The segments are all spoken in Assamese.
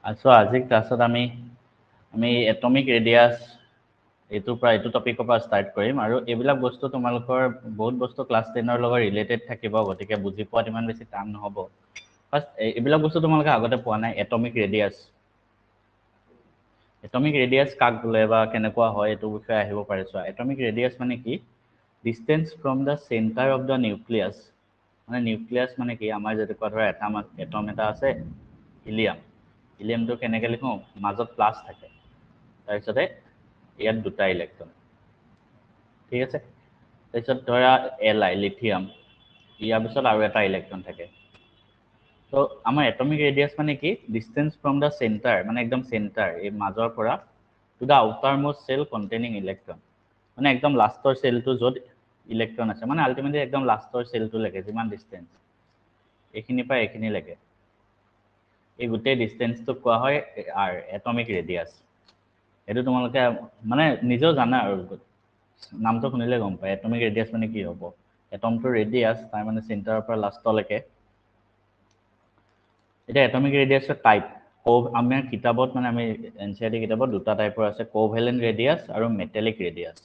আছো আজি ক্লাছত আমি এটমিক ৰেডিয়াছ এইটোৰ পৰা এইটো টপিকৰ পৰা ষ্টাৰ্ট কৰিম আৰু এইবিলাক বস্তু তোমালোকৰ বহুত বস্তু ক্লাছ 10ৰ লগত ৰিলেটেড থাকিব গতিকে বুজি পোৱাত ইমান বেছি টান নহ'ব ফাৰ্ষ্ট এইবিলাক বস্তু তোমালোকে আগতে পোৱা নাই এটমিক ৰেডিয়াছ কাক বোলে বা কেনেকুৱা হয় এইটো বিষয়ে আহিব পাৰিছো এটমিক ৰেডিয়াছ মানে কি distance from the centre of the nucleus মানে নিউক্লিয়াছ মানে কি আমাৰ যেনেকুৱা ধৰা এটম এটা আছে হিলিয়ামটো কেনেকৈ লিখোঁ মাজত প্লাছ থাকে তাৰপিছতে ইয়াত দুটা ইলেক্ট্ৰন ঠিক আছে তাৰপিছত ধৰা লিথিয়াম ইয়াৰ পিছত আৰু এটা ইলেক্ট্ৰন থাকে তো আমাৰ এটমিক ৰেডিয়াছ মানে কি ডিষ্টেন্স ফ্ৰম দ্য চেণ্টাৰ মানে একদম চেণ্টাৰ এই মাজৰ পৰা to the outermost shell containing electron মানে একদম লাষ্টৰ চেলটো য'ত ইলেক্ট্ৰন আছে মানে আল্টিমেটলি একদম লাষ্টৰ চেলটো লাগে যিমান ডিষ্টেন্স এইখিনিৰ পৰা এইখিনিলৈকে এই গোটেই ডিষ্টেন্সটোক কোৱা হয় এটমিক ৰেডিয়াছ এইটো তোমালোকে মানে নিজেও জানা আৰু নামটো শুনিলে গম পায় এটমিক ৰেডিয়াছ মানে কি হ'ব এটমটো ৰেডিয়াছ তাৰ মানে চেণ্টাৰৰ পৰা লাষ্টলৈকে এটা এটমিক ৰেডিয়াছৰ টাইপ আমাৰ কিতাপত মানে আমি এনচিইআৰটি কিতাপত দুটা টাইপৰ আছে কোভেলেন্ট ৰেডিয়াছ আৰু মেটেলিক ৰেডিয়াছ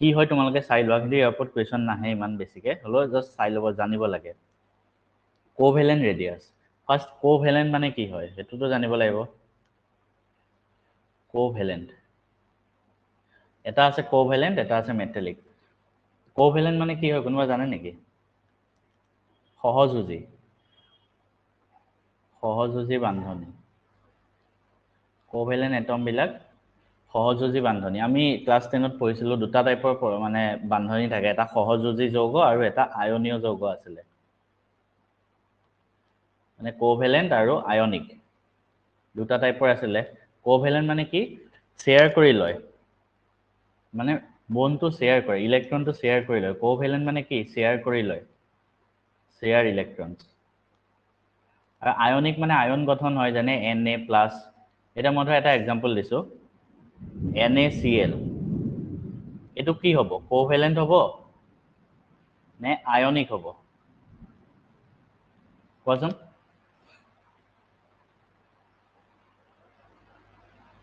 কি হয় তোমালোকে চাই লোৱা কিন্তু ইয়াৰ ওপৰত কুৱেশ্যন নাহে ইমান বেছিকৈ হ'লেও জাষ্ট চাই ল'ব জানিব লাগে কোভেলেন্ট ৰেডিয়াছ ফাৰ্ষ্ট কোভেলেন্ট মানে কি হয় সেইটোতো জানিব লাগিব কোভেলেন্ট এটা আছে কোভেলেন্ট এটা আছে মেটেলিক কোভেলেন্ট মানে কি হয় কোনোবা জানে নেকি সহযোজী বান্ধনী কোভেলেন্ট এটমবিলাক সহযোজী বান্ধনী আমি ক্লাছ 10ত পঢ়িছিলোঁ দুটা টাইপৰ মানে বান্ধনী থাকে এটা সহযোজী যৌগ আৰু এটা আয়নীয় যৌগ আছিলে মানে কোভেলেন্ট আৰু আয়নিক দুটা টাইপৰ আছিলে কোভেলেন্ট মানে কি শ্বেয়াৰ কৰি লয় মানে বনটো শ্বেয়াৰ কৰে ইলেক্ট্ৰনটো শ্বেয়াৰ কৰি লয় কোভেলেন্ট মানে কি শ্বেয়াৰ কৰি লয় শ্বেয়াৰ ইলেক্ট্ৰন আৰু আয়নিক মানে আয়ন গঠন হয় যেনে Na+ এটা মই এটা এক্সাম্পল দিছোঁ NaCl এইটো কি হ'ব কোভেলেন্ট হ'ব নে আয়নিক হ'ব কোৱাচোন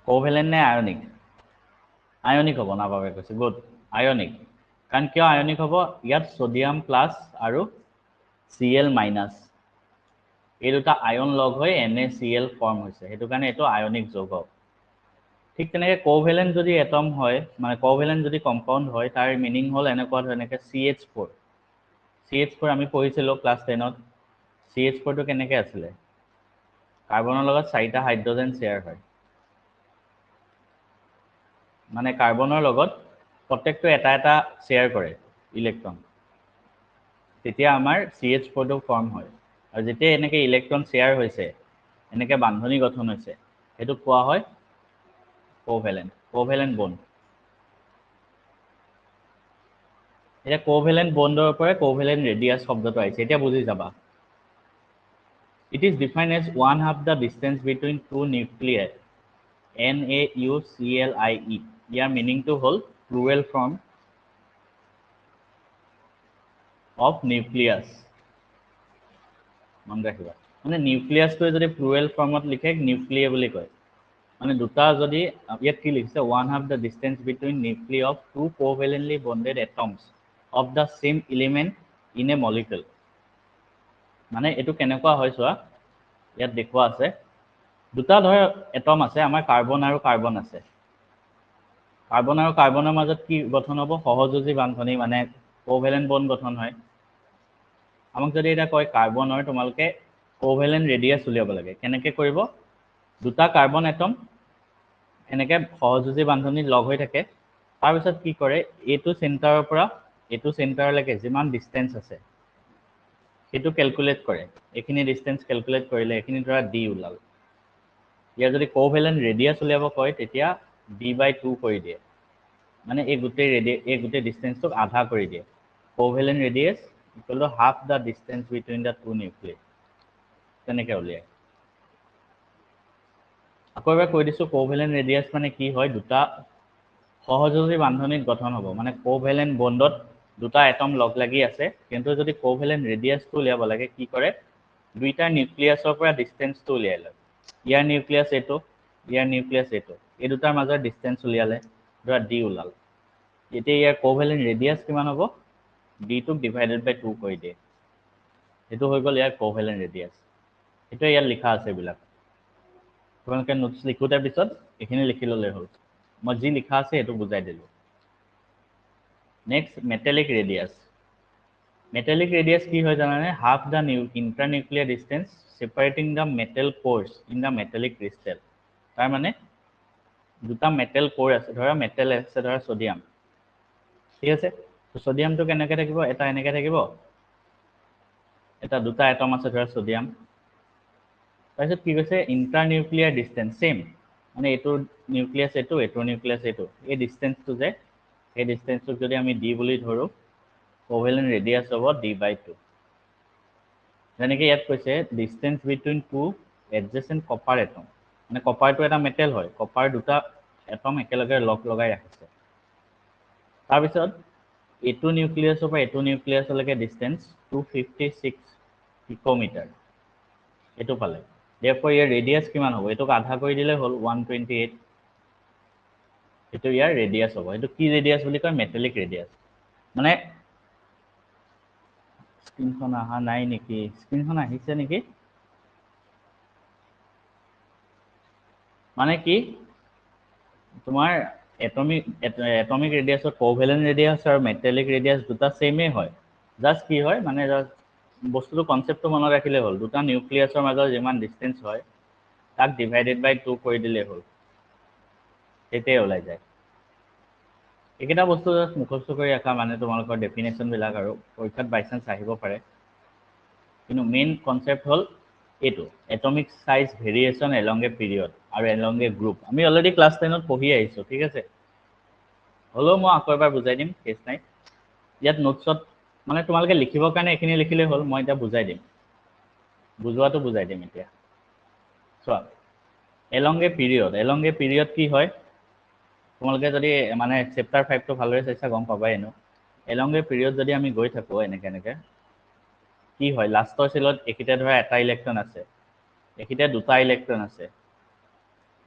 কোভেলেন্ট নে আয়নিক হ'ব নাপাবে কৈছে গুড আয়নিক কাৰণ কিয় আয়নিক হ'ব ইয়াত সোডিয়াম প্লাছ আৰু Cl মাইনাছ এই দুটা আয়ন লগ হৈ NaCl ফৰ্ম হৈছে সেইটো কাৰণে এইটো আয়নিক যৌগ ঠিক তেনেকৈ কোভেলেন্ট যদি এটম হয় মানে কোভেলেন্ট যদি কম্পাউণ্ড হয় তাৰ মিনিং হ'ল এনেকুৱা ধৰণে CH4 আমি পঢ়িছিলোঁ ক্লাছ 10ত CH4টো কেনেকৈ আছিলে কাৰ্বনৰ লগত 4টা হাইড্ৰজেন শ্বেয়াৰ হয় মানে কাৰ্বনৰ লগত প্ৰত্যেকটো এটা এটা শ্বেয়াৰ কৰে ইলেক্ট্ৰন তেতিয়া আমাৰ CH4টো ফৰ্ম হয় আৰু যেতিয়া এনেকৈ ইলেক্ট্ৰন শ্বেয়াৰ হৈছে এনেকৈ বান্ধনী গঠন হৈছে সেইটো কোৱা হয় কোভেলেন্ট বন্ড এতিয়া কোভেলেন্ট বন্ডৰ পৰা কোভেলেন্ট ৰেডিয়াছ শব্দটো আহিছে এতিয়া বুজি যাবা It is defined as 1/2 the distance between two nuclei NaUClIe ইয়াৰ মিনিংটো হ'ল প্লুৰেল ফৰ্ম অফ নিউক্লিয়াছ মন ৰাখিবা মানে নিউক্লিয়াছটোৱে যদি প্লুৰেল ফৰ্মত লিখে নিউক্লিয়াৰ বুলি কয় মানে দুটা যদি ইয়াত কি লিখিছে 1/2 the distance between nuclei of two covalently bonded atoms of the same element in a molecule মানে এইটো কেনেকুৱা হয় চোৱা ইয়াত দেখুৱা আছে দুটা ধৰ এটম আছে আমাৰ কাৰ্বন আৰু কাৰ্বন আছে কাৰ্বন আৰু কাৰ্বনৰ মাজত কি গঠন হ'ব সহযোজী বান্ধনী মানে কোভেলেন্ট বন্ড গঠন হয় আমাক যদি এটা কয় কাৰ্বনৰ তোমালোকে কোভেলেন্ট ৰেডিয়াছ উলিয়াব লাগে কেনেকৈ কৰিব দুটা কাৰ্বন এটম এনেকৈ সহযোজী বান্ধনীত লগ হৈ থাকে তাৰপিছত কি কৰে এইটো চেণ্টাৰৰ পৰা এইটো চেণ্টাৰলৈকে যিমান ডিষ্টেন্স আছে সেইটো কেলকুলেট কৰে এইখিনি ডিষ্টেন্স কেলকুলেট কৰিলে এইখিনি ধৰা ডি ওলাল ইয়াৰ যদি কোভেলেন্ট ৰেডিয়াছ উলিয়াব কয় তেতিয়া d/2 কৰি দিয়ে মানে এই গোটেই ডিষ্টেন্সটোক আধা কৰি দিয়ে covalent radius equal to half the distance between the two nuclei তেনেকৈ উলিয়ায় আকৌ এবাৰ কৈ দিছোঁ কোভেলেন্ট ৰেডিয়াছ মানে কি হয় দুটা সহযোজী বান্ধনীত গঠন হ'ব মানে কোভেলেন্ট বণ্ডত দুটা এটম লগ লাগি আছে কিন্তু যদি কোভেলেন্ট ৰেডিয়াছটো উলিয়াব লাগে কি কৰে দুইটা নিউক্লিয়াছৰ পৰা ডিষ্টেন্সটো উলিয়াই লয় ইয়াৰ নিউক্লিয়াছ এইটো, ইয়াৰ নিউক্লিয়াছ এইটো, এই দুটাৰ মাজৰ ডিষ্টেঞ্চ উলিয়ালে ধৰা ডি ওলাল। এতিয়া ইয়াৰ কোভেলেন্ট ৰেডিয়াছ কিমান হ'ব? ডিটোক ডিভাইডেড বাই 2 কৰি দিয়ে, সেইটো হৈ গ'ল ইয়াৰ কোভেলেন্ট ৰেডিয়াছ। সেইটো ইয়াত লিখা আছে এইবিলাক, তোমালোকে নোটছ লিখোঁতে পিছত এইখিনি লিখি ল'লে হ'ল। মই যি লিখা আছে সেইটো বুজাই দিলোঁ। Next metallic radius. Metallic radius কি হয় জানানে? Half the internuclear distance separating the metal cores in the metallic crystal. তাৰ মানে দুটা মেটেল কোৰ আছে, ধৰা মেটেল আছে, ধৰা সোডিয়াম, ঠিক আছে? তো সোডিয়ামটো কেনেকৈ থাকিব? এটা এনেকৈ থাকিব, এটা দুটা এটম আছে ধৰা সোডিয়াম। তাৰপিছত কি কৈছে? ইণ্টাৰনিউক্লিয়াৰ ডিষ্টেঞ্চ চেম, মানে এইটোৰ নিউক্লিয়াছ এইটো, এইটোৰ নিউক্লিয়াছ এইটো, এই ডিষ্টেঞ্চটো যে, এই ডিষ্টেঞ্চটোক যদি আমি ডি বুলি ধৰোঁ, কোভেলেন্ট ৰেডিয়াছ হ'ব d/2। যেনেকৈ ইয়াত কৈছে distance between two adjacent copper atom, মানে কপাৰটো এটা মেটেল হয়, কপাৰ দুটা এটম একেলগে লগাই ৰাখিছে। তাৰপিছত এইটো নিউক্লিয়াছৰ পৰা এইটো নিউক্লিয়াছলৈকে ডিষ্টেঞ্চ 256 পিকোমিটাৰ, এইটো পালে। therefore ইয়াৰ ৰেডিয়াছ কিমান হ'ব? এইটোক আধা কৰি দিলে হ'ল 128, এইটো ইয়াৰ ৰেডিয়াছ হ'ব। এইটো কি ৰেডিয়াছ বুলি কয়? Metallic radius. মানে স্ক্ৰীনখন অহা নাই নেকি? স্ক্ৰীনখন আহিছে নেকি? মানে কি তোমাৰ এটমিক ৰেডিয়াছত কোভেলেন্ট ৰেডিয়াছ আৰু মেটেলিক ৰেডিয়াছ দুটা সেমেই হয়। জাষ্ট কি হয় মানে বস্তুটো কনচেপ্টটো মনত ৰাখিলে হ'ল, দুটা নিউক্লিয়াছৰ মাজত যিমান ডিষ্টেঞ্চ হয় তাক ডিভাইডেড বাই 2 কৰি দিলে হ'ল, তেতিয়াই ওলাই যায়। এইকেইটা বস্তু জাষ্ট মুখস্থ কৰি ৰাখা, মানে তোমালোকৰ ডেফিনেশ্যনবিলাক আৰু পৰীক্ষাত বাই চান্স আহিব পাৰে। কিন্তু মেইন কনচেপ্ট হ'ল এইটো, এটমিক সাইজ ভেৰিয়েশ্যন এলং এ পিৰিয়ড আৰু এলং এ গ্ৰুপ। আমি অলৰেডি ক্লাছ 10ত পঢ়ি আহিছোঁ, ঠিক আছে? হ'লেও মই আকৌ এবাৰ বুজাই দিম, কেছ নাই। ইয়াত নোটছত মানে তোমালোকে লিখিবৰ কাৰণে এইখিনি লিখিলেই হ'ল, মই এতিয়া বুজাই দিম, বুজোৱাটো বুজাই দিম এতিয়া। চোৱা, এলং এ পিৰিয়ড কি হয়? তোমালোকে যদি মানে চেপ্টাৰ 5টো ভালদৰে চাইছা গম পাবাই এনেও। এলং এ পিৰিয়ড যদি আমি গৈ থাকোঁ এনেকৈ কি হয়? লাষ্টৰ চেলত এইখিতে ধৰা এটা ইলেক্ট্ৰন আছে, এইখিতে দুটা ইলেক্ট্ৰন আছে,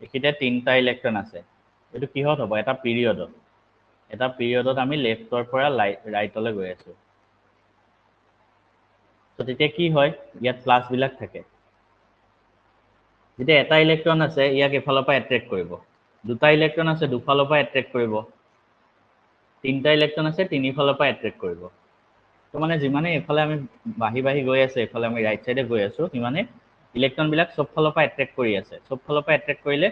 এইখিতে তিনিটা ইলেক্ট্ৰন আছে। এইটো কিহত হ'ব? এটা পিৰিয়ডত। এটা পিৰিয়ডত আমি লেফ্টৰ পৰা ৰাইটলৈ গৈ আছোঁ। তো তেতিয়া কি হয়? ইয়াত প্লাছবিলাক থাকে। যেতিয়া এটা ইলেক্ট্ৰন আছে ইয়াক এফালৰ পৰা এট্ৰেক্ট কৰিব, দুটা ইলেক্ট্ৰন আছে দুফালৰ পৰা এট্ৰেক্ট কৰিব, তিনিটা ইলেক্ট্ৰন আছে তিনিফালৰ পৰা এট্ৰেক্ট কৰিব। তো মানে যিমানে এইফালে আমি বাঢ়ি গৈ আছে, এইফালে আমি ৰাইট চাইডে গৈ আছোঁ, সিমানে ইলেক্ট্ৰনবিলাক চব ফালৰ পৰা এট্ৰেক্ট কৰি আছে। চব ফালৰ পৰা এট্ৰেক্ট কৰিলে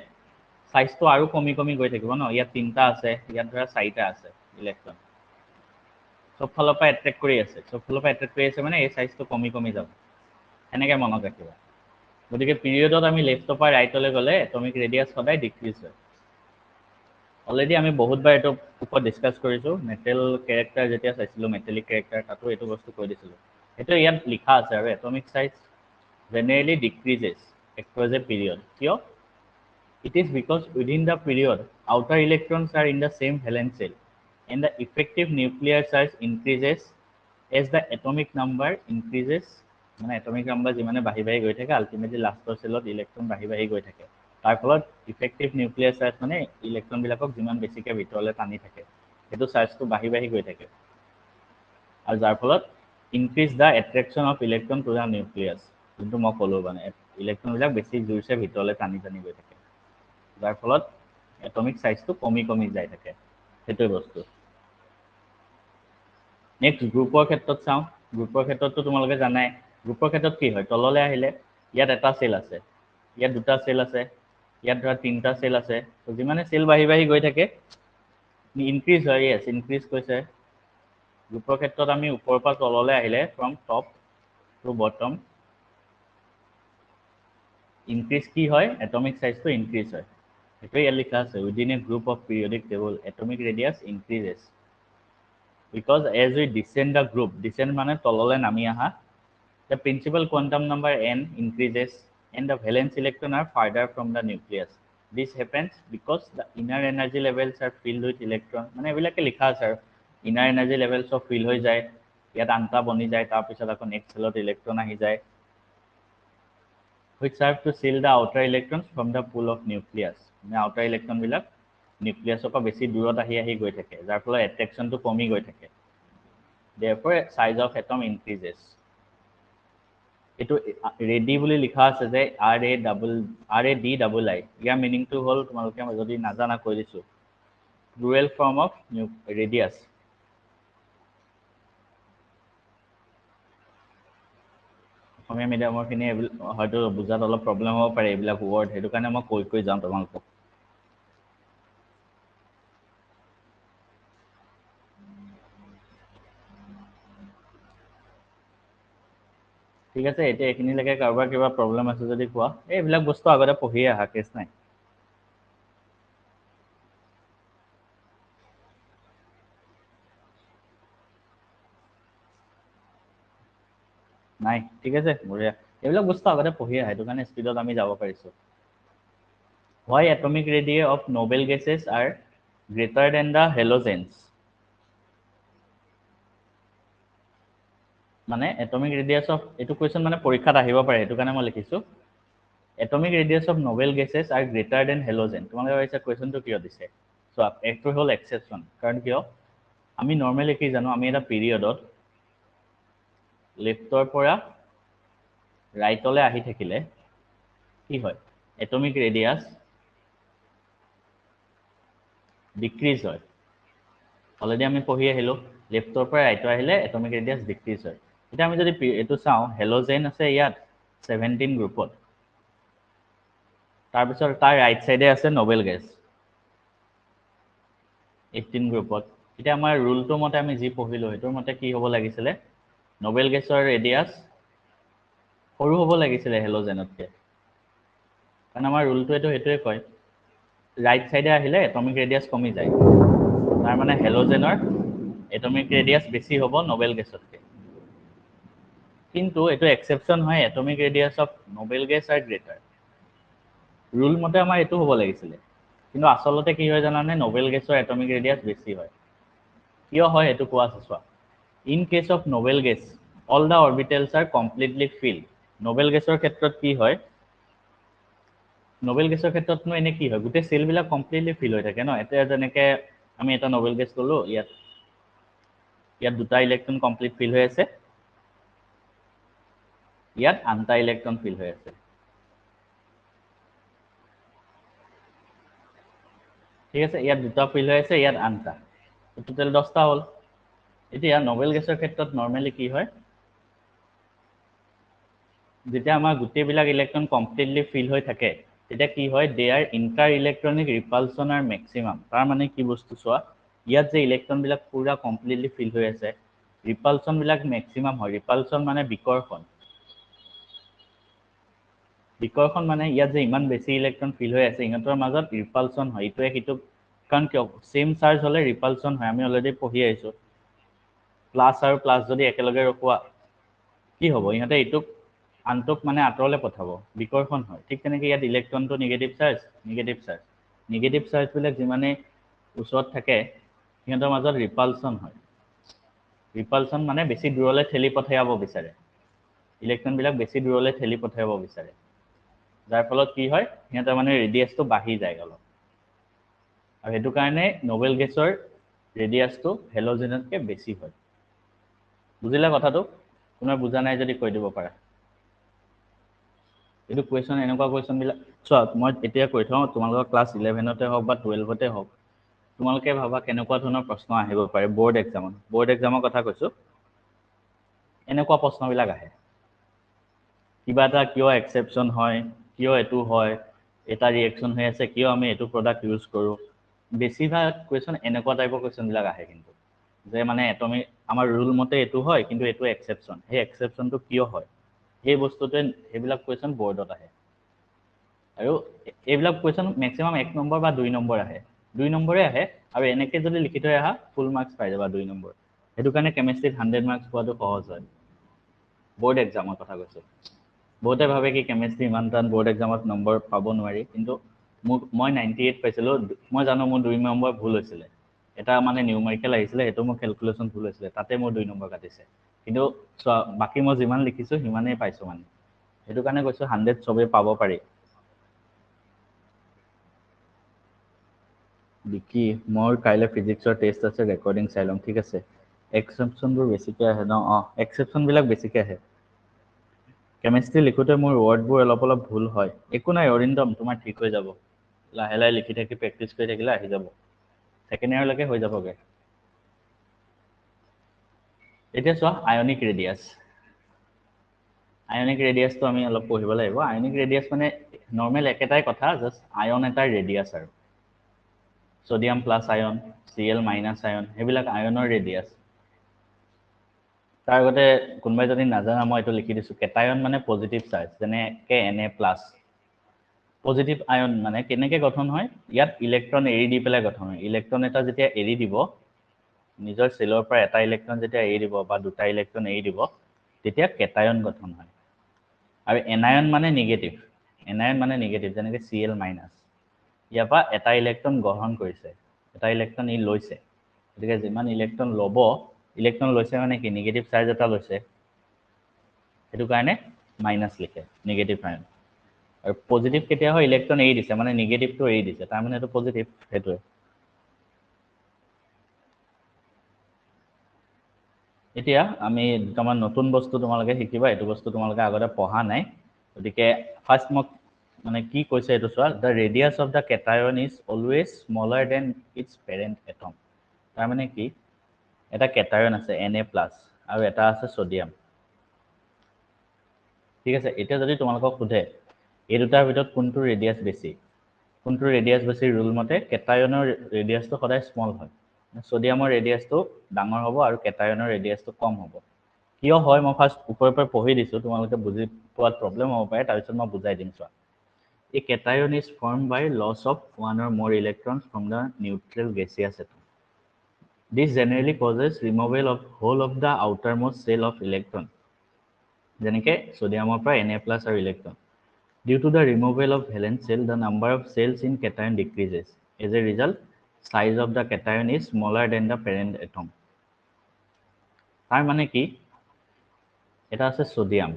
সাইজটো আৰু কমি গৈ থাকিব ন? ইয়াত তিনিটা আছে, ইয়াত ধৰা চাৰিটা আছে ইলেক্ট্ৰন, চব ফালৰ পৰা এট্ৰেক্ট কৰি আছে, চব ফালৰ পৰা এট্ৰেক্ট কৰি আছে মানে এই সাইজটো কমি যাব। এনেকৈ মনত ৰাখিবা। গতিকে পিৰিয়ডত আমি লেফ্টৰ পৰা ৰাইটলৈ গ'লে এটমিক ৰেডিয়াছ সদায় ডিক্ৰিজ হয়। অলৰেডি আমি বহুতবাৰ এইটো ওপৰত ডিছকাছ কৰিছোঁ, মেটেল কেৰেক্টাৰ যেতিয়া চাইছিলোঁ, মেটেলিক কেৰেক্টাৰ, তাতো এইটো বস্তু কৈ দিছিলোঁ। সেইটো ইয়াত লিখা আছে আৰু এটমিক সাইজ জেনেৰেলি ডিক্ৰিজেছ এক্ৰছ এ পিৰিয়ড। কিয়? It is because within the period, outer electrons are in the same valence shell and the effective nuclear charge increases as the atomic number increases. মানে এটমিক নাম্বাৰ যিমানে বাঢ়ি গৈ থাকে, আল্টিমেটলি লাষ্টৰ চেলত ইলেক্ট্ৰন বাঢ়ি গৈ থাকে। তাৰ ফলত ইফেক্টিভ নিউক্লিয়াৰ চাৰ্জ মানে ইলেক্ট্ৰনবিলাকক যিমান বেছিকৈ ভিতৰলৈ টানি থাকে, সেইটো চাৰ্জটো বাঢ়ি গৈ থাকে, আৰু যাৰ ফলত increase the attraction of electron to the nucleus, যোনটো মই ক'লোঁ, মানে ইলেক্ট্ৰনবিলাক বেছি জোৰছে ভিতৰলৈ টানি গৈ থাকে, যাৰ ফলত এটমিক সাইজটো কমি যাই থাকে। সেইটোৱে বস্তু। নেক্সট গ্ৰুপৰ ক্ষেত্ৰত চাওঁ। গ্ৰুপৰ ক্ষেত্ৰততো তোমালোকে জানাই, গ্ৰুপৰ ক্ষেত্ৰত কি হয়? তললৈ আহিলে ইয়াত এটা চেল আছে, ইয়াত দুটা চেল আছে, ইয়াত ধৰা তিনিটা চেল আছে। তো যিমানে চেল বাঢ়ি গৈ থাকে ইনক্ৰিজ হয়, য়েছ ইনক্ৰিজ কৈছে। গ্ৰুপৰ ক্ষেত্ৰত আমি ওপৰৰ পৰা তললৈ আহিলে from top to bottom increase কি হয়? এটমিক সাইজটো ইনক্ৰিজ হয়। সেইটোৱে ইয়াত লিখা আছে, within a group of periodic table atomic radius increases because as we descend the group, descend মানে তললৈ নামি আহা, the principal quantum number n increases and the valence electron are farther from the nucleus. This happens because the inner energy levels are filled with electron. মানে এইবিলাকে লিখা আছে আৰু inner energy levels of fill হৈ যায়, ইয়াত আনটা বনি যায়, তাৰপিছত আকৌ নেক্সট চেলত ইলেক্ট্ৰন আহি যায়। which serve to seal the outer electrons from the pool of nucleus. মানে outer electron বিলাক নিউক্লিয়াছৰ পৰা বেছি দূৰত আহি গৈ থাকে, যাৰ ফলত এট্ৰেকশ্যনটো কমি গৈ থাকে। Therefore, size of atom increases. এইটো ৰেডি বুলি লিখা আছে যে RADI, ইয়াৰ মিনিংটো হ'ল তোমালোকে যদি নাজানা কৈ দিছোঁ, প্লুৰেল ফৰ্ম অফ ৰেডিয়াছ। অসমীয়া মিডিয়ামৰখিনি হয়তো বুজাত অলপ প্ৰব্লেম হ'ব পাৰে এইবিলাক ৱৰ্ড, সেইটো কাৰণে মই কৈ যাওঁ তোমালোকক। ঠিক আছে, এতিয়া এইখিনিলৈকে কাৰোবাৰ কিবা প্ৰব্লেম আছে যদি কোৱা। এইবিলাক বস্তু আগতে পঢ়িয়ে আহা, কেছ নাই। নাই, ঠিক আছে, বঢ়িয়া। এইবিলাক বস্তু আগতে পঢ়িয়ে আহা, সেইটো কাৰণে স্পীডত আমি যাব পাৰিছোঁ। Why atomic radii of noble gases are greater than the halogens? মানে এটমিক ৰেডিয়াছ অফ, এইটো কুৱেশ্যন মানে পৰীক্ষাত আহিব পাৰে, সেইটো কাৰণে মই লিখিছোঁ atomic radius of Nobel gases R greater than halogen. তোমালোকে ভাবিছা কুৱেশ্যনটো কিয় দিছে? চোৱা, এইটো হ'ল এক্সেপশ্যন। কাৰণ কিয়, আমি নৰ্মেলি কি জানো, আমি এটা পিৰিয়ডত লেফ্টৰ পৰা ৰাইটলৈ আহি থাকিলে কি হয়, এটমিক ৰেডিয়াছ ডিক্ৰিজ হয়। অলৰেডি আমি পঢ়ি আহিলোঁ, লেফ্টৰ পৰা ৰাইটৰ আহিলে এটমিক ৰেডিয়াছ ডিক্ৰিজ হয়। এতিয়া আমি যদি এইটো চাওঁ, হেলোজেন আছে ইয়াত 17 গ্ৰুপত, তাৰপিছত তাৰ ৰাইট চাইডে আছে নোবেল গেছ 18 গ্ৰুপত। এতিয়া আমাৰ ৰুলটো মতে আমি যি পঢ়িলোঁ সেইটোৰ মতে কি হ'ব লাগিছিলে, নোবেল গেছৰ ৰেডিয়াছ সৰু হ'ব লাগিছিলে হেলোজেনতকৈ। কাৰণ আমাৰ ৰুলটোৱেতো সেইটোৱে কয়, ৰাইট চাইডে আহিলে এটমিক ৰেডিয়াছ কমি যায়, তাৰমানে হেলোজেনৰ এটমিক ৰেডিয়াছ বেছি হ'ব নোবেল গেছতকৈ। কিন্তু এইটো এক্সেপশ্যন হয়, atomic radius of noble gas R greater. Rule মতে আমাৰ এইটো হ'ব লাগিছিলে, কিন্তু আচলতে কি হয় জানানে, নোবেল গেছৰ এটমিক ৰেডিয়াছ বেছি হয়। কিয় হয় এইটো কোৱা আছে, চোৱা। In case of noble gas all the orbitals are completely filled. Noble গেছৰ ক্ষেত্ৰত কি হয়, নোবেল গেছৰ ক্ষেত্ৰতনো এনে কি হয়, গোটেই চেলবিলাক কমপ্লিটলি ফিল হৈ থাকে ন। এতিয়া যেনেকৈ আমি এটা নোবেল গেছ ল'লোঁ, ইয়াত দুটা ইলেক্ট্ৰন কমপ্লিট ফিল হৈ আছে, ইয়াত আনটা ইলেক্ট্ৰন ফিল হৈ আছে। ঠিক আছে, ইয়াত দুটা ফিল হৈ আছে, ইয়াত আনটা, টোটেল 10টা হ'ল। এতিয়া নোবেল গেছৰ ক্ষেত্ৰত নৰ্মেলি কি হয়, যেতিয়া আমাৰ গোটেইবিলাক ইলেক্ট্ৰন কমপ্লিটলি ফিল হৈ থাকে, তেতিয়া কি হয়, they are inter electronic repulsion are maximum. তাৰমানে কি বস্তু চোৱা, ইয়াত যে ইলেক্ট্ৰনবিলাক পুৰা কমপ্লিটলি ফিল হৈ আছে, ৰিপালচনবিলাক মেক্সিমাম হয়। ৰিপালচন মানে বিকৰ্ষণ। বিকৰ্ষণ মানে ইয়াত যে ইমান বেছি ইলেক্ট্ৰন ফিল হৈ আছে, ইহঁতৰ মাজত ৰিপালচন হয়, ইটোৱে সিটোক। কাৰণ কিয়, ছেম চাৰ্জ হ'লে ৰিপালচন হয়, আমি অলৰেডি পঢ়ি আহিছোঁ। প্লাছ আৰু প্লাছ যদি একেলগে ৰখোৱা, কি হ'ব, ইহঁতে ইটোক আনটোক মানে আঁতৰলৈ পঠাব, বিকৰ্ষণ হয়। ঠিক তেনেকৈ ইয়াত ইলেক্ট্ৰনটো নিগেটিভ চাৰ্জ, নিগেটিভ চাৰ্জবিলাক যিমানেই ওচৰত থাকে, সিহঁতৰ মাজত ৰিপালচন হয়। ৰিপালচন মানে বেছি দূৰলৈ ঠেলি পঠিয়াব বিচাৰে, ইলেক্ট্ৰনবিলাক বেছি দূৰলৈ ঠেলি পঠিয়াব বিচাৰে, যাৰ ফলত কি হয়, সিহঁতৰ মানে ৰেডিয়াছটো বাঢ়ি যায় অলপ। আৰু সেইটো কাৰণে নোবেল গেছৰ ৰেডিয়াছটো হেলোজেনতকৈ বেছি হয়। বুজিলা কথাটো? কোনোবাই বুজা নাই যদি কৈ দিব পাৰা। এইটো কুৱেশ্যন, এনেকুৱা কুৱেশ্যনবিলাক চোৱা, মই এতিয়া কৈ থওঁ, তোমালোকৰ ক্লাছ 11তে হওক বা 12তে হওক, তোমালোকে ভাবা কেনেকুৱা ধৰণৰ প্ৰশ্ন আহিব পাৰে বৰ্ড এক্সামত। বৰ্ড এক্সামৰ কথা কৈছোঁ, এনেকুৱা প্ৰশ্নবিলাক আহে, কিবা এটা কিয় এক্সেপশ্যন হয়, কিয় এইটো হয়, এটা ৰিয়েকশ্যন হৈ আছে, কিয় আমি এইটো প্ৰডাক্ট ইউজ কৰোঁ। বেছিভাগ কুৱেশ্যন এনেকুৱা টাইপৰ কুৱেশ্যনবিলাক আহে, কিন্তু যে মানে এটমিক আমাৰ ৰুল মতে এইটো হয়, কিন্তু এইটো এক্সেপশ্যন, সেই এক্সেপশ্যনটো কিয় হয়, সেই বস্তুটোৱে, সেইবিলাক কুৱেশ্যন বৰ্ডত আহে। আৰু এইবিলাক কুৱেশ্যন মেক্সিমাম 1 নম্বৰ বা 2 নম্বৰ আহে, 2 নম্বৰে আহে। আৰু এনেকৈ যদি লিখি থৈ আহা, ফুল মাৰ্কছ পাই যাবা 2 নম্বৰ। সেইটো কাৰণে কেমেষ্ট্ৰিত 100 মাৰ্কছ পোৱাটো সহজ হয়, বৰ্ড এক্সামৰ কথা কৈছোঁ। বহুতে ভাবে কি কেমেষ্ট্ৰি ইমান টান, বৰ্ড এক্সামত নম্বৰ পাব নোৱাৰি, কিন্তু মই 98 পাইছিলোঁ। মই জানো মোৰ 2 নম্বৰ ভুল হৈছিলে, এটা মানে নিউমাৰিকেল আহিছিলে, সেইটো মোৰ কেলকুলেশ্যন ভুল হৈছিলে, তাতে মোৰ 2 নম্বৰ কাটিছে। কিন্তু চোৱা, বাকী মই যিমান লিখিছোঁ সিমানেই পাইছোঁ মানে। হেতু কাৰণে কৈছো 100 সবে পাব পাৰি বিকি মোৰ কাইলে ফিজিক্সৰ টেষ্ট আছে ৰেকৰ্ডিং চাই লম ঠিক আছে এক্সেপচনবোৰ বেছিকৈ আহে ন এক্সেপচনবিলাক বেছিকৈ আহে কেমিষ্ট্ৰি লিখোতে মোৰ ৱৰ্ডবোৰ অলপ ভুল হয় একো নাই অৰিন্দম তোমাৰ ঠিক হৈ যাব লাহে লাহে লিখি থাকি প্ৰেক্টিচ কৰি থাকিলে আহি যাব সেকেন্ড ইয়াৰলৈকে হৈ যাবগে এতিয়া চোৱা আয়নিক ৰেডিয়াছটো আমি অলপ পঢ়িব লাগিব আয়নিক ৰেডিয়াছ মানে নৰ্মেল একেটাই কথা জাষ্ট আয়ন এটাৰ ৰেডিয়াছ আৰু সোডিয়াম প্লাছ আয়ন Cl মাইনাছ আয়ন সেইবিলাক আয়নৰ ৰেডিয়াছ তাৰ আগতে কোনোবাই যদি নাজানা মই এইটো লিখি দিছো কেটায়ন মানে পজিটিভ চাৰ্জ যেনে Na+ পজিটিভ আয়ন মানে কেনেকৈ গঠন হয় ইয়াত ইলেক্ট্ৰন এৰি দি পেলাই গঠন হয় ইলেক্ট্ৰন এটা যেতিয়া এৰি দিব নিজৰ সেলৰ পৰা এটা ইলেক্ট্ৰন যেতিয়া এৰি দিব বা দুটা ইলেক্ট্ৰন এৰি দিব তেতিয়া কেটায়ন গঠন হয় আৰু এনায়ন মানে নিগেটিভ যেনেকৈ Cl মাইনাছ ইয়াৰ পৰা এটা ইলেক্ট্ৰন গ্ৰহণ কৰিছে এটা ইলেক্ট্ৰন ই লৈছে গতিকে যিমান ইলেক্ট্ৰন ল'ব ইলেক্ট্ৰন লৈছে মানে কি নিগেটিভ চাৰ্জ এটা লৈছে সেইটো কাৰণে মাইনাছ লিখে নিগেটিভ আয়ন আৰু পজিটিভ কেতিয়া হয় ইলেক্ট্ৰন এৰি দিছে মানে নিগেটিভটো এৰি দিছে তাৰ মানে এইটো পজিটিভ সেইটোৱে এতিয়া আমি দুটামান নতুন বস্তু তোমালোকে শিকিবা এইটো বস্তু তোমালোকে আগতে পঢ়া নাই গতিকে ফাৰ্ষ্ট মোক মানে কি কৈছে এইটো চোৱা the radius of the cation is always smaller than its parent atom তাৰ মানে কি এটা কেটায়ন আছে Na+ আৰু এটা আছে সোডিয়াম ঠিক আছে এতিয়া যদি তোমালোকক সোধে এই দুটাৰ ভিতৰত কোনটো ৰেডিয়াছ বেছি ৰুল মতে কেটায়নৰ ৰেডিয়াছটো সদায় স্মল হয় সোডিয়ামৰ ৰেডিয়াছটো ডাঙৰ হ'ব আৰু কেটায়নৰ ৰেডিয়াছটো কম হ'ব কিয় হয় মই ফাৰ্ষ্ট ওপৰৰ পৰা পঢ়ি দিছো তোমালোকে বুজি পোৱাত প্ৰব্লেম হ'ব পাৰে তাৰপিছত মই বুজাই দিম চোৱা A cation is formed by loss of one or more electrons from the neutral gaseous atom. This generally causes removal of whole of the outermost shell of electron. যেনেকে সোডিয়ামৰ পৰা Na+ আৰু electron due to the removal of valence shell the number of cells in cation decreases as a result size of the cation is smaller than the parent atom তাৰ মানে কি এটা আছে সোডিয়াম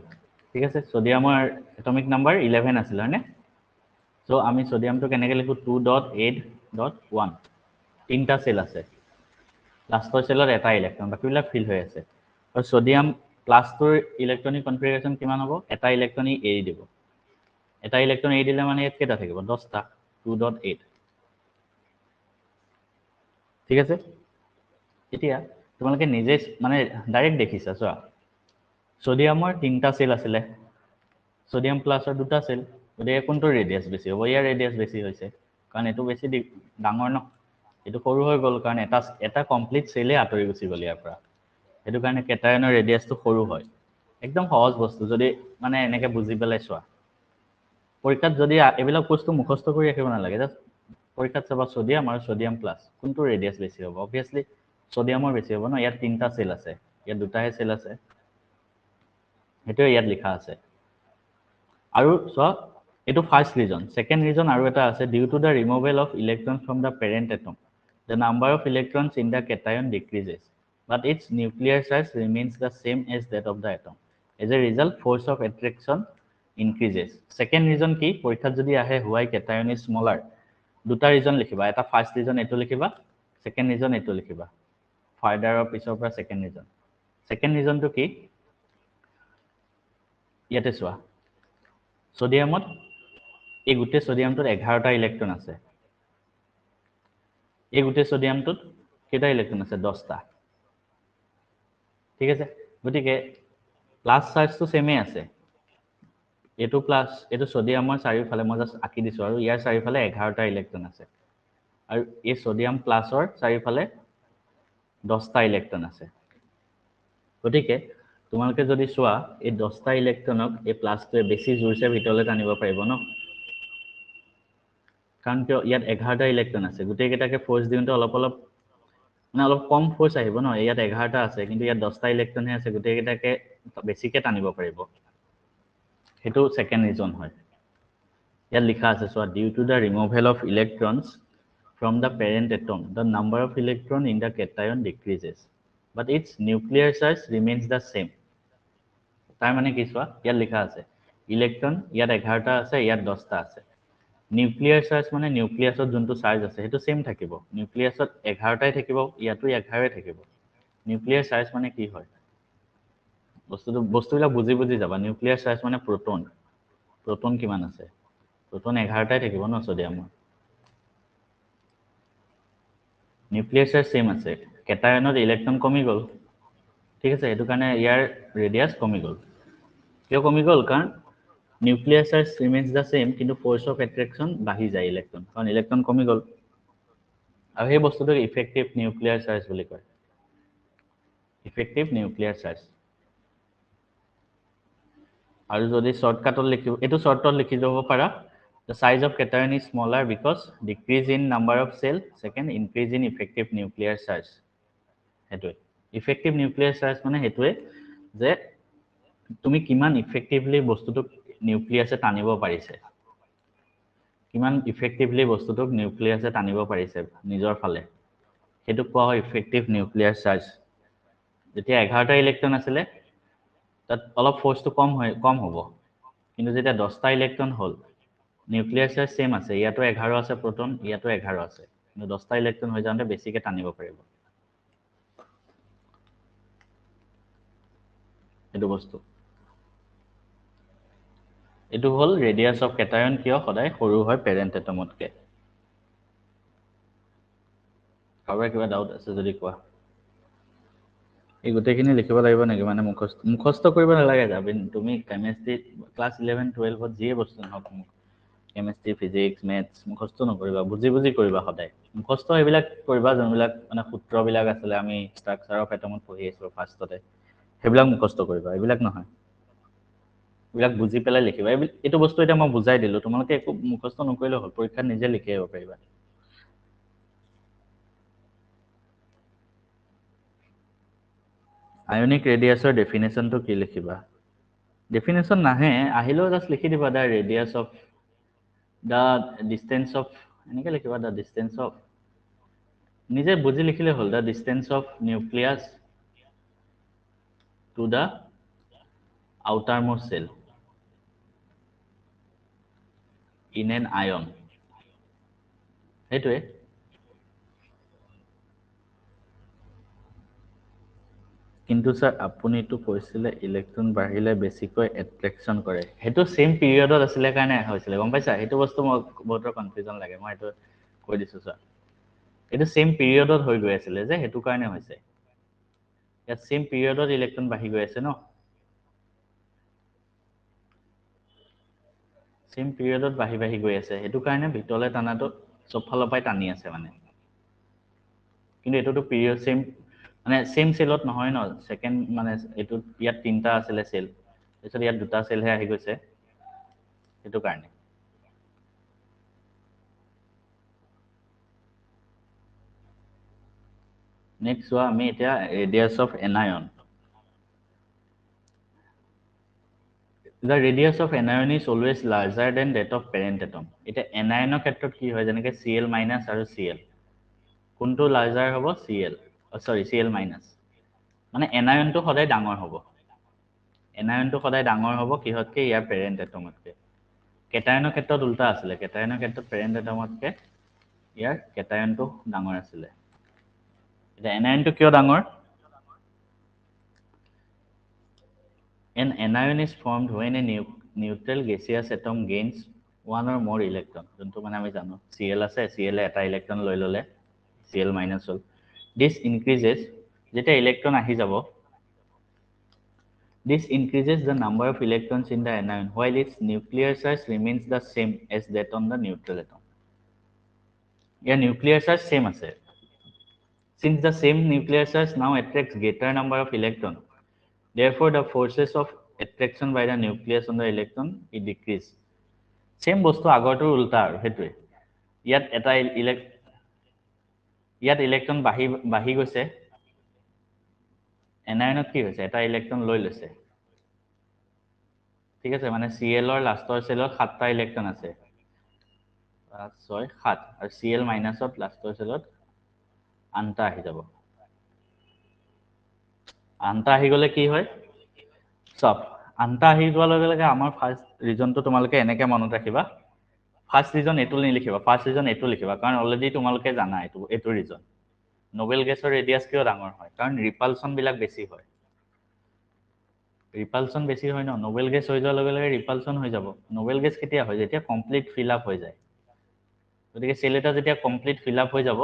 ঠিক আছে সোডিয়ামৰ এটমিক নাম্বাৰ 11 আছিল হয়নে সো আমি সোডিয়ামটো কেনেকৈ লিখো 2.8.1 তিনটা সেল আছে লাষ্টৰ সেলত এটা ইলেক্ট্ৰন বাকিবিলাক ফিল হৈ আছে আৰু সোডিয়াম প্লাছটোৰ ইলেক্ট্ৰনিক কনফিগাৰেশ্যন কিমান হ'ব এটা ইলেক্ট্ৰন এৰি দিব এটা ইলেক্ট্ৰন এৰি দিলে মানে ইয়াত কেইটা থাকিব 10টা 2.8 ঠিক আছে এতিয়া তোমালোকে নিজে মানে ডাইৰেক্ট দেখিছা চোৱা সোডিয়ামৰ তিনটা সেল আছিলে সোডিয়াম প্লাছৰ দুটা সেল গতিকে কোনটো ৰেডিয়াছ বেছি হ'ব ইয়াৰ ৰেডিয়াছ বেছি হৈছে কাৰণ এইটো বেছি ডাঙৰ ন এইটো সৰু হৈ গ'ল কাৰণ এটা কমপ্লিট সেলে আঁতৰি গুচি গ'ল ইয়াৰ পৰা সেইটো কাৰণে কেটায়নৰ ৰেডিয়াছটো সৰু হয় একদম সহজ বস্তু যদি মানে এনেকৈ বুজি পেলাই চোৱা পৰীক্ষাত যদি এইবিলাক বস্তু মুখস্থ কৰি ৰাখিব নালাগে জাষ্ট পৰীক্ষাত চাবা সোডিয়াম আৰু সোডিয়াম প্লাছ কোনটো ৰেডিয়াছ বেছি হ'ব অবভিয়াছলি সোডিয়ামৰ বেছি হ'ব ন ইয়াত তিনটা সেল আছে ইয়াত দুটাহে সেল আছে সেইটোৱে ইয়াত লিখা আছে আৰু চোৱা এইটো ফাৰ্ষ্ট ৰিজন সেকেন্ড ৰিজন আৰু এটা আছে due to the removal of electrons from the parent atom the number of electrons in the cation decreases but its nuclear size remains the same as that of the atom. As a result, force of attraction increases. Second reason কি পৰীক্ষাত যদি আহে why cation is smaller দুটা ৰিজন লিখিবা এটা ফাৰ্ষ্ট ৰিজন এটো লিখিবা সেকেন্ড ৰিজন এটো লিখিবা ফাৰ্দাৰৰ পিছৰ পৰা সেকেন্ড ৰিজনটো কি ইয়াতে চোৱা সোডিয়ামত এই গোটেই সোডিয়ামটোত 11টা ইলেক্ট্ৰন আছে এই গোটেই সোডিয়ামটোত কেইটা ইলেক্ট্ৰন আছে 10টা ঠিক আছে গতিকে প্লাস চাৰ্জটো সেমে আছে এটো প্লাস এটো সোডিয়ামৰ চাৰিওফালে মই জাস্ট আঁকি দিছো আৰু ইয়াৰ চাৰিওফালে 11টা ইলেক্ট্ৰন আছে আৰু এই সোডিয়াম প্লাসৰ চাৰিওফালে 10টা ইলেক্ট্ৰন আছে গতিকে তোমালোকে যদি চোৱা এই 10টা ইলেক্ট্ৰনক এই প্লাসটোৱে বেছি জোৰছে ভিতৰলৈ টানিব পাৰিব ন কাৰণ কিয় ইয়াত 11টা ইলেক্ট্ৰন আছে গোটেই কেইটাকে ফোৰ্স দিওঁতে অলপ মানে অলপ কম ফোৰ্স আহিব ন ইয়াত 11টা আছে কিন্তু ইয়াত 10টা ইলেক্ট্ৰনহে আছে গোটেই কেইটাকে বেছিকে টানিব পাৰিব হেতু সেকেন্ড ৰিজন হয় ইয়াত লিখা আছে চোৱা due to the removal of electrons from the parent atom the number of electron in the cation decreases but its nuclear size remains the same তাৰ মানে কি চোৱা ইয়াত লিখা আছে ইলেক্ট্ৰন ইয়াত 11টা আছে ইয়াত 10টা আছে নিউক্লিয়াৰ চাৰ্জ মানে নিউক্লিয়াছত যোনটো চাৰ্জ আছে সেইটো সেম থাকিব নিউক্লিয়াছত 11টাই থাকিব ইয়াতো 11ই থাকিব নিউক্লিয়াৰ চাৰ্জ মানে কি হয় বস্তুবিলাক বুজি যাবা নিউক্লিয়াৰ চাৰ্জ মানে প্ৰোটন কিমান আছে প্ৰোটন 11টাই থাকিব ন সোডিয়ামৰ নিউক্লিয়াৰ চাৰ্জ সেম আছে কেটায়নত ইলেক্ট্ৰন কমি গ'ল ঠিক আছে এটো কাৰণে ইয়াৰ ৰেডিয়াস কমি গ'ল কিয় কমি গ'ল কাৰণ নিউক্লিয়াৰ চাৰ্জ ৰিমেইনছ দা সেম কিন্তু ফোৰ্স অফ অ্যাট্ৰাকশন বাঢ়ি যায় ইলেক্ট্ৰন কাৰণ ইলেক্ট্ৰন কমি গ'ল আৰু সেই বস্তুটো ইফেক্টিভ নিউক্লিয়াৰ চাৰ্জ বুলি কয় ইফেক্টিভ নিউক্লিয়াৰ চাৰ্জ আৰু যদি শৰ্টকাটত লিখিব এটো শৰ্টত লিখি যাব পাৰা the size of cation is smaller because decrease in number of cell second increase in effective nuclear charge হেতুৱে effective nuclear charge মানে হেতুৱে যে তুমি কিমান ইফেক্টিভলি বস্তুটো নিউক্লিয়াসে টানিব পাৰিছে কিমান ইফেক্টিভলি বস্তুটো নিউক্লিয়াসে টানিব পাৰিছে নিজৰ ফালে হেতু কোৱা হয় ইফেক্টিভ নিউক্লিয়াৰ চাৰ্জ যেতিয়া 11টা ইলেক্ট্ৰন আছিল তাত অলপ ফোৰ্সটো কম হ'ব কিন্তু যেতিয়া 10টা ইলেক্ট্ৰন হ'ল নিউক্লিয়াৰ চাৰ্জ সেম আছে ইয়াতো 11 আছে প্ৰোটন ইয়াতো 11 আছে কিন্তু 10টা ইলেক্ট্ৰন হৈ যাওঁতে বেছিকে টানিব পাৰিব এটো বস্তু এটো হল ৰেডিয়াস অফ কেটায়ন কিয় সদায় সৰু হয় পেৰেন্ট এটমতকে কাৰোবাৰ কিবা ডাউট আছে যদি কোৱা এই গোটেইখিনি লিখিব লাগিব নেকি মানে মুখস্থ কৰিব নালাগে যাবিন তুমি কেমিষ্ট্ৰি ক্লাস 11 12 ত যিয়ে বস্তু নহক কেমিষ্ট্ৰি ফিজিক্স মেথছ মুখস্থ নকৰিবা বুজি কৰিবা সদায় মুখস্থ এইবিলাক কৰিবা যোনবিলাক মানে সূত্ৰবিলাক আছিল আমি ষ্ট্ৰাকচাৰ অফ এটমত পঢ়ি আছো ফাৰ্ষ্টতে সেইবিলাক মুখস্থ কৰিবা এইবিলাক নহয় এইবিলাক বুজি পেলাই লিখিবা এইটো বস্তু এটা মই বুজাই দিলো তোমালোকে একো মুখস্থ নকৰিলেও হ'ল পৰীক্ষাত নিজে লিখি আহিব পাৰিবা আয়নিক ৰেডিয়াছৰ ডেফিনেশনটো কি লিখিবা ডেফিনেশন নাহে আহিলেও জাস্ট লিখি দিবা the radius of the distance of এনেকে লিখিবা দা ডিসটেন্স অফ নিজে বুজি লিখিলে হ'ল the distance of nucleus to the outermost cell in an ion হেতুৱে কিন্তু স্যাৰ আপুনিটো কৈছিলে ইলেক্ট্ৰন বাঢ়িলে বেছিকৈ এট্ৰেকশন কৰে হেতু সেম পিৰিয়ডত আছিল কাৰণে হৈছিল গম পাইছা হেতু বস্তু মই বহুতৰ কনফিউজন লাগে মই এটো কৈ দিছো স্যাৰ এটো সেম পিৰিয়ডত হৈ গৈ আছিল যে হেতু কাৰণে হৈছে ইয়াত সেম পিৰিয়ডত ইলেক্ট্ৰন বাঢ়ি গৈ আছে ন সেম পিৰিয়ডত বাঢ়ি গৈ আছে হেতু কাৰণে ভিতৰলে টানাটো সবফালৰ পৰাই টানি আছে মানে কিন্তু এটোটো পিৰিয়ড সেম মানে সেম সেলত নহয় ন সেকেন্ড মানে এটো ইয়াত তিনটা আছিল সেল তাৰপিছত ইয়াত দুটা সেলহে আহি গৈছে হেতু কাৰণে নেক্সট সোৱা আমি এতিয়া radius of anion The radius of anion is always larger than that of parent atom. এটা anion ক্ষেত্ৰত কি হয় যেনেকৈ Cl- আৰু Cl কোনটো লাৰ্জাৰ হ'ব Cl সৰি Cl- মানে anion টো সদায় ডাঙৰ হ'ব anion টো সদায় ডাঙৰ হ'ব কিহতকে ইয়াৰ parent atomতকে কেটায়নৰ ক্ষেত্ৰত উল্টা আছিল কেটায়নৰ ক্ষেত্ৰত parent atomতকে ইয়াৰ কেটায়নটো ডাঙৰ আছিল এটা anion টো কিয় ডাঙৰ An anion is formed when a neutral gaseous atom gains one or more electron. যোনটো মানে আমি জানো Cl আছে Cl এটা ইলেক্ট্ৰন লৈ ললে Cl- হ'ল this increases যেতিয়া ইলেক্ট্ৰন আহি যাব this increases the number of electrons in the anion while its nuclear charge remains the same as that on the neutral atom year nuclear charge same আছে since the same nuclear charge now attracts greater number of electrons therefore the forces of attraction by the nucleus on the electron it decrease same বস্তু আগৰটোৰ উল্টা আৰু হেতুৱে ইয়াত এটা ইয়াত ইলেক্ট্ৰন বাঢ়ি গৈছে এনায়নত কি হৈছে এটা ইলেক্ট্ৰন লৈ লৈছে ঠিক আছে মানে Cl ৰ লাষ্টৰ সেলত 7টা ইলেক্ট্ৰন আছে 5 6 7 আৰু Cl- ত লাষ্টৰ সেলত 8টা আহি যাব 8টা আহি গলে কি হয় সব আনটা আহি যোৱাৰ লগে লগে আমাৰ ফাৰ্ষ্ট ৰিজনটো তোমালোকে এনেকৈ মনত ৰাখিবা ফাৰ্ষ্ট ৰিজন এইটো নিলিখিবা ফাৰ্ষ্ট ৰিজন এইটো লিখিবা কাৰণ অলৰেডি তোমালোকে জানা এইটো ৰিজন নোবেল গেছৰ ৰেডিয়াছ কিয় ডাঙৰ হয় কাৰণ ৰিপালচনবিলাক বেছি হয় ৰিপালচন বেছি হয় ন নোবেল গেছ হৈ যোৱাৰ লগে লগে ৰিপালচন হৈ যাব নোবেল গেছ কেতিয়া হয় যেতিয়া কমপ্লিট ফিল আপ হৈ যায় গতিকে চেল এটা যেতিয়া কমপ্লিট ফিল আপ হৈ যাব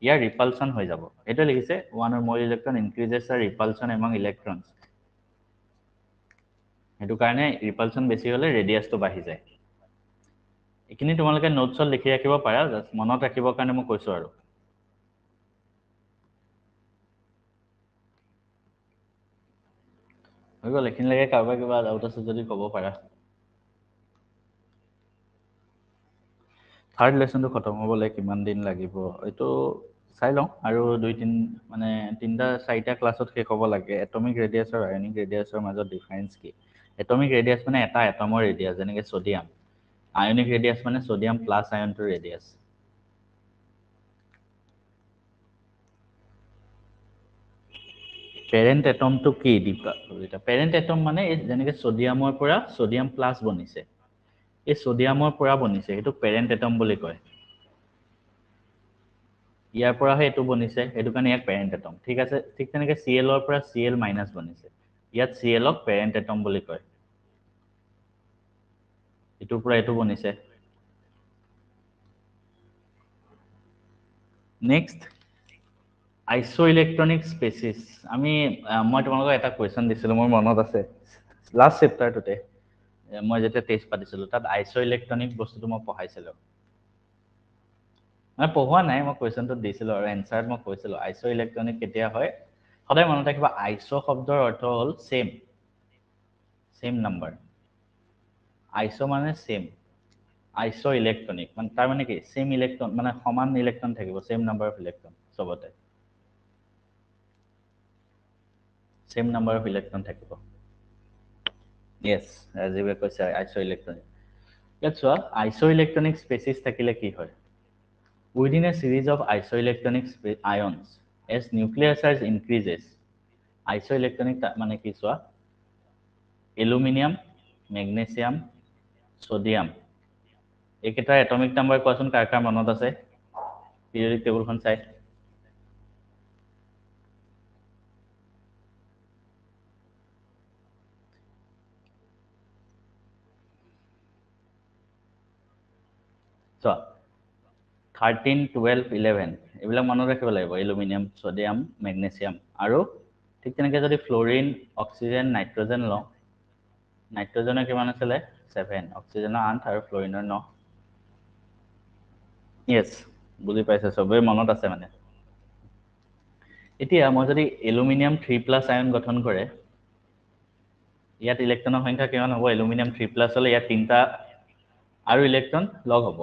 ইয়াৰ ৰিপালচন হৈ যাব এইটো লিখিছে ওৱান অৰ মোৰ electron increases the repulsion among electrons সেইটো কাৰণে ৰিপালচন বেছি হ'লে ৰেডিয়াছটো বাঢ়ি যায় এইখিনি তোমালোকে নোটছত লিখি ৰাখিব পাৰা জাষ্ট মনত ৰাখিবৰ কাৰণে মই কৈছোঁ আৰু হৈ গ'ল এইখিনিলৈকে কাৰোবাৰ কিবা ডাউট আছে যদি ক'ব পাৰা থাৰ্ড লেচনটো খতম হ'বলৈ কিমান দিন লাগিব এইটো চাই লওঁ আৰু মানে 3-4টা ক্লাছত শেষ হ'ব লাগে এটমিক ৰেডিয়াছ আৰু আয়নিক ৰেডিয়াছৰ মাজত ডিফাৰেঞ্চ কি এটমিক ৰেডিয়াছ মানে এটা এটমৰ ৰেডিয়াছ যেনেকৈ ছ'ডিয়াম আয়নিক ৰেডিয়াছ মানে ছ'ডিয়াম প্লাছ আয়নটোৰ ৰেডিয়াছ পেৰেণ্ট এটমটো কি পেৰেণ্ট এটম মানে যেনেকৈ ছ'ডিয়ামৰ পৰা ছ'ডিয়াম প্লাছ বনিছে এই ছ'ডিয়ামৰ পৰা বনিছে সেইটো পেৰেণ্ট এটম বুলি কয় ইয়াৰ পৰাহে এইটো বনিছে সেইটো কাৰণে ইয়াক পেৰেণ্ট এটম ঠিক আছে ঠিক তেনেকৈ CLৰ পৰা Cl মাইনাছ বনিছে ইয়াত Clক পেৰেণ্ট এটম বুলি কয় ইটোৰ পৰা এইটো বনিছে নেক্সট আইছো ইলেক্ট্ৰনিক স্পেচিছ মই তোমালোকক এটা কুৱেশ্যন দিছিলোঁ মোৰ মনত আছে লাষ্ট চেপ্টাৰটোতে মই যেতিয়া টেষ্ট পাতিছিলোঁ তাত আইছো ইলেক্ট্ৰনিক বস্তুটো মই পঢ়াইছিলোঁ মানে পঢ়োৱা নাই মই কুৱেশ্যনটো দিছিলোঁ আৰু এনচাৰত মই কৈছিলোঁ আইছো ইলেক্ট্ৰনিক কেতিয়া হয় সদায় মনত ৰাখিবা আইছো শব্দৰ অৰ্থ হ'ল চেম নাম্বাৰ আইছো মানে চেম আইছো ইলেক্ট্ৰনিক মানে তাৰ মানে কি চেম ইলেক্ট্ৰন মানে সমান ইলেক্ট্ৰন থাকিব চেম নাম্বাৰ অফ ইলেক্ট্ৰন চবতে চেম নাম্বাৰ অফ ইলেক্ট্ৰন থাকিব য়েছ ৰাজীৱে কৈছে আইছো ইলেক্ট্ৰনিক ইয়াত চোৱা আইছো ইলেক্ট্ৰনিক স্পেচিছ থাকিলে কি হয় within a series of isoelectronic ions as nuclear size increases isoelectronic মানে কি চোৱা এলুমিনিয়াম মেগনেছিয়াম সোডিয়াম এইকেইটাৰ এটমিক নাম্বাৰ কোৱাচোন কাৰ কাৰ মনত আছে পিৰিয়ডিক টেবুলখন চাই চোৱা 13 12 11 এইবিলাক মনত ৰাখিব লাগিব এলুমিনিয়াম সোডিয়াম মেগনেছিয়াম আৰু ঠিক তেনেকৈ যদি ফ্লোৰিন অক্সিজেন নাইট্ৰজেন লওঁ নাইট্ৰজেনৰ কিমান আছিলে 7 অক্সিজেনৰ 8 আৰু ফ্লোৰিনৰ 9 য়েছ বুজি পাইছে চবেই মনত আছে মানে এতিয়া মই যদি এলুমিনিয়াম 3+ আয়ন গঠন কৰে ইয়াত ইলেক্ট্ৰনৰ সংখ্যা কিমান হ'ব এলুমিনিয়াম 3+ হ'লে ইয়াত 3টা আৰু ইলেক্ট্ৰন লগ হ'ব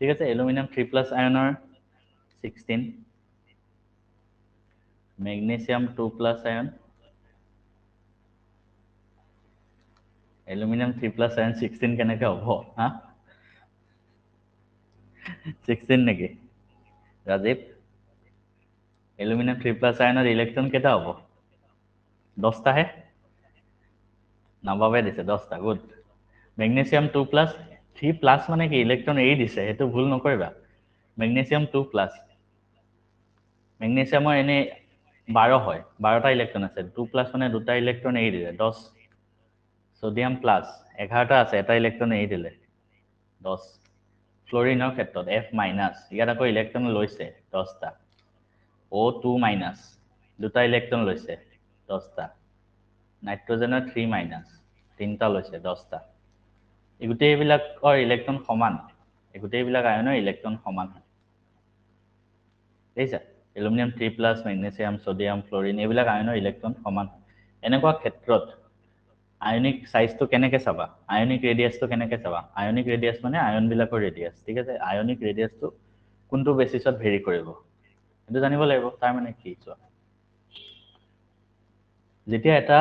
ঠিক আছে এলুমিনিয়াম 3+ আয়নৰ 16 মেগনেছিয়াম 2+ আয়ন এলুমিনিয়াম 3+ আয়ন 16 কেনেকৈ হ'ব হা 16 নেকি ৰাজীৱ এলুমিনিয়াম 3+ আয়নৰ ইলেক্ট্ৰন কেইটা হ'ব 10টাহে নাবাবে দিছে 10টা গুড মেগনেছিয়াম 2+ 3+ মানে কি ইলেক্ট্ৰন এৰি দিছে সেইটো ভুল নকৰিবা মেগনেছিয়াম 2+ মেগনেছিয়ামৰ এনে 12 হয় 12টা ইলেক্ট্ৰন আছে 2+ মানে 2টা ইলেক্ট্ৰন এৰি দিলে 10 সোডিয়াম প্লাছ 11টা আছে এটা ইলেক্ট্ৰন এৰি দিলে 10 ফ্লোৰিনৰ ক্ষেত্ৰত F- ইয়াত আকৌ ইলেক্ট্ৰন লৈছে 10টা O2- দুটা ইলেক্ট্ৰন লৈছে 10টা নাইট্ৰজেনৰ 3- 3টা লৈছে 10টা এই গোটেইবিলাকৰ ইলেক্ট্ৰন সমান এই গোটেইবিলাক আয়নৰ ইলেক্ট্ৰন সমান হয় দেখিছা এলুমিনিয়াম 3+ মেগনেছিয়াম সোডিয়াম ফ্লোৰিন এইবিলাক আয়নৰ ইলেক্ট্ৰন সমান এনেকুৱা ক্ষেত্ৰত আয়নিক সাইজটো কেনেকৈ চাবা আয়নিক ৰেডিয়াছটো কেনেকৈ চাবা আয়নিক ৰেডিয়াছ মানে আয়নবিলাকৰ ৰেডিয়াছ ঠিক আছে আয়নিক ৰেডিয়াছটো কোনটো বেচিছত ভেৰি কৰিব সেইটো জানিব লাগিব তাৰ মানে কি চোৱা যেতিয়া এটা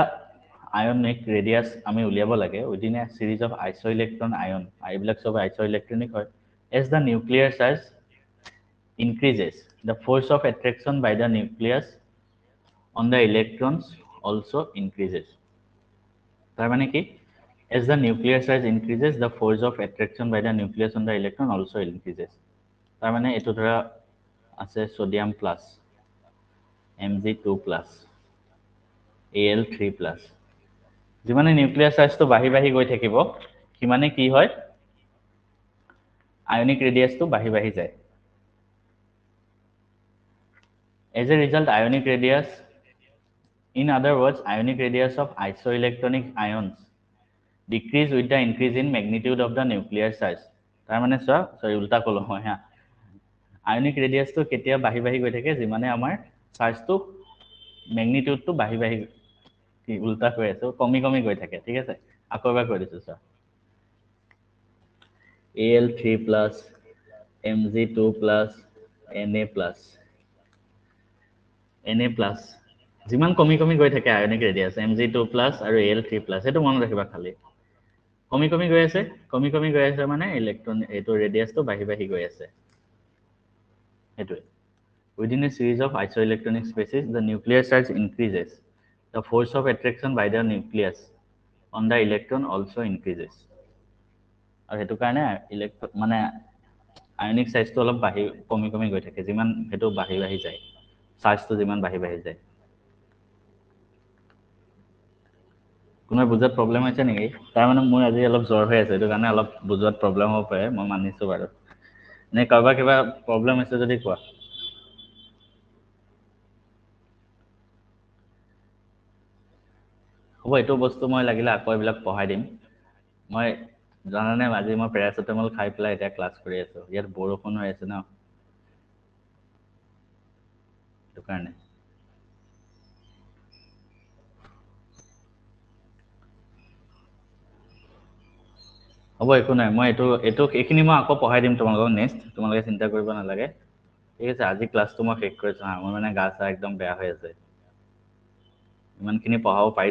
আয়নিক ৰেডিয়াছ আমি উলিয়াব লাগে উইদিন এ সিৰিজ অফ আইসোইলেক্ট্ৰন আয়ন এইবিলাক সব আইসোইলেক্ট্ৰনিক হয় as the nuclear charge increases the force of attraction by the nucleus on the electrons also increases. তার মানে কি? As the nuclear size increases, the force of attraction by the nucleus on the electron also increases. তার মানে এটো ধৰা আছে sodium plus Mg2 plus Al3 plus যিমানে নিউক্লিয়াৰ সাইজটো বাঢ়ি বাঢ়ি গৈ থাকিব কিমানে কি হয় আয়নিক ৰেডিয়াসটো বাঢ়ি বাঢ়ি যায় as a result ionic radius in other words ionic radius of isoelectronic ions decrease with the increase in magnitude of the nuclear size তাৰ মানে সৰি উল্টা কলো মই হা আয়নিক ৰেডিয়াসটো কেতিয়া বাঢ়ি বাঢ়ি গৈ থাকে যিমানে আমাৰ সাইজটো ম্যাগনিটিউডটো বাঢ়ি বাঢ়ি কি উল্টা হৈ আছে কমি কমি গৈ থাকে ঠিক আছে আকৌ এবাৰ কৈ দিছো sir Al3 plus Mg2 plus Na plus Na plus যিমান কমি কমি গৈ থাকে আয়নিক ৰেডিয়াস Mg2 plus আৰু Al3 plus এটো মনত ৰাখিবা খালি কমি কমি গৈ আছে মানে ইলেক্ট্ৰন এটো ৰেডিয়াসটো বাঢ়ি বাঢ়ি গৈ আছে এটো within a series of isoelectronic spaces the nuclear charge increases the force of attraction by the nucleus on the electron also increases আৰু হেতু কাৰণে ইলেক্ট্ৰন মানে আয়নিক সাইজটো অলপ বাঢ়ি কমি কমি গৈ থাকে যিমান হেতু বাঢ়ি বাঢ়ি যায় সাইজটো যিমান বাঢ়ি বাঢ়ি যায় কোনো বুজাত প্ৰবলেম হৈছে নেকি তাৰ মানে মোৰ আজি অলপ জ্বৰ হৈ আছে এটো কাৰণে অলপ বুজাত প্ৰবলেম হ'ব পাৰে মই মানিছো বাৰু নে কাবা কিবা প্ৰবলেম আছে যদি কোৱা হ'ব এটো বস্তু মই লাগিলে আকৌ এবিলাক পঢ়াই দিম মই জানানে আজি মই প্যাৰাচিটামল খাই পেলাই এটা ক্লাছ কৰি আছো ইয়াত বৰষুণ হৈ আছে ন এটো কাৰণে হ'ব একো নাই মই এটো এখিনি মই আকৌ পঢ়াই দিম তোমালোকক নেক্সট তোমালোকে চিন্তা কৰিব নালাগে ঠিক আছে আজি ক্লাছটো মই শেষ কৰিছো হা মোৰ মানে গা চা একদম বেয়া হৈ আছে ইমানখিনি পঢ়াব পাৰি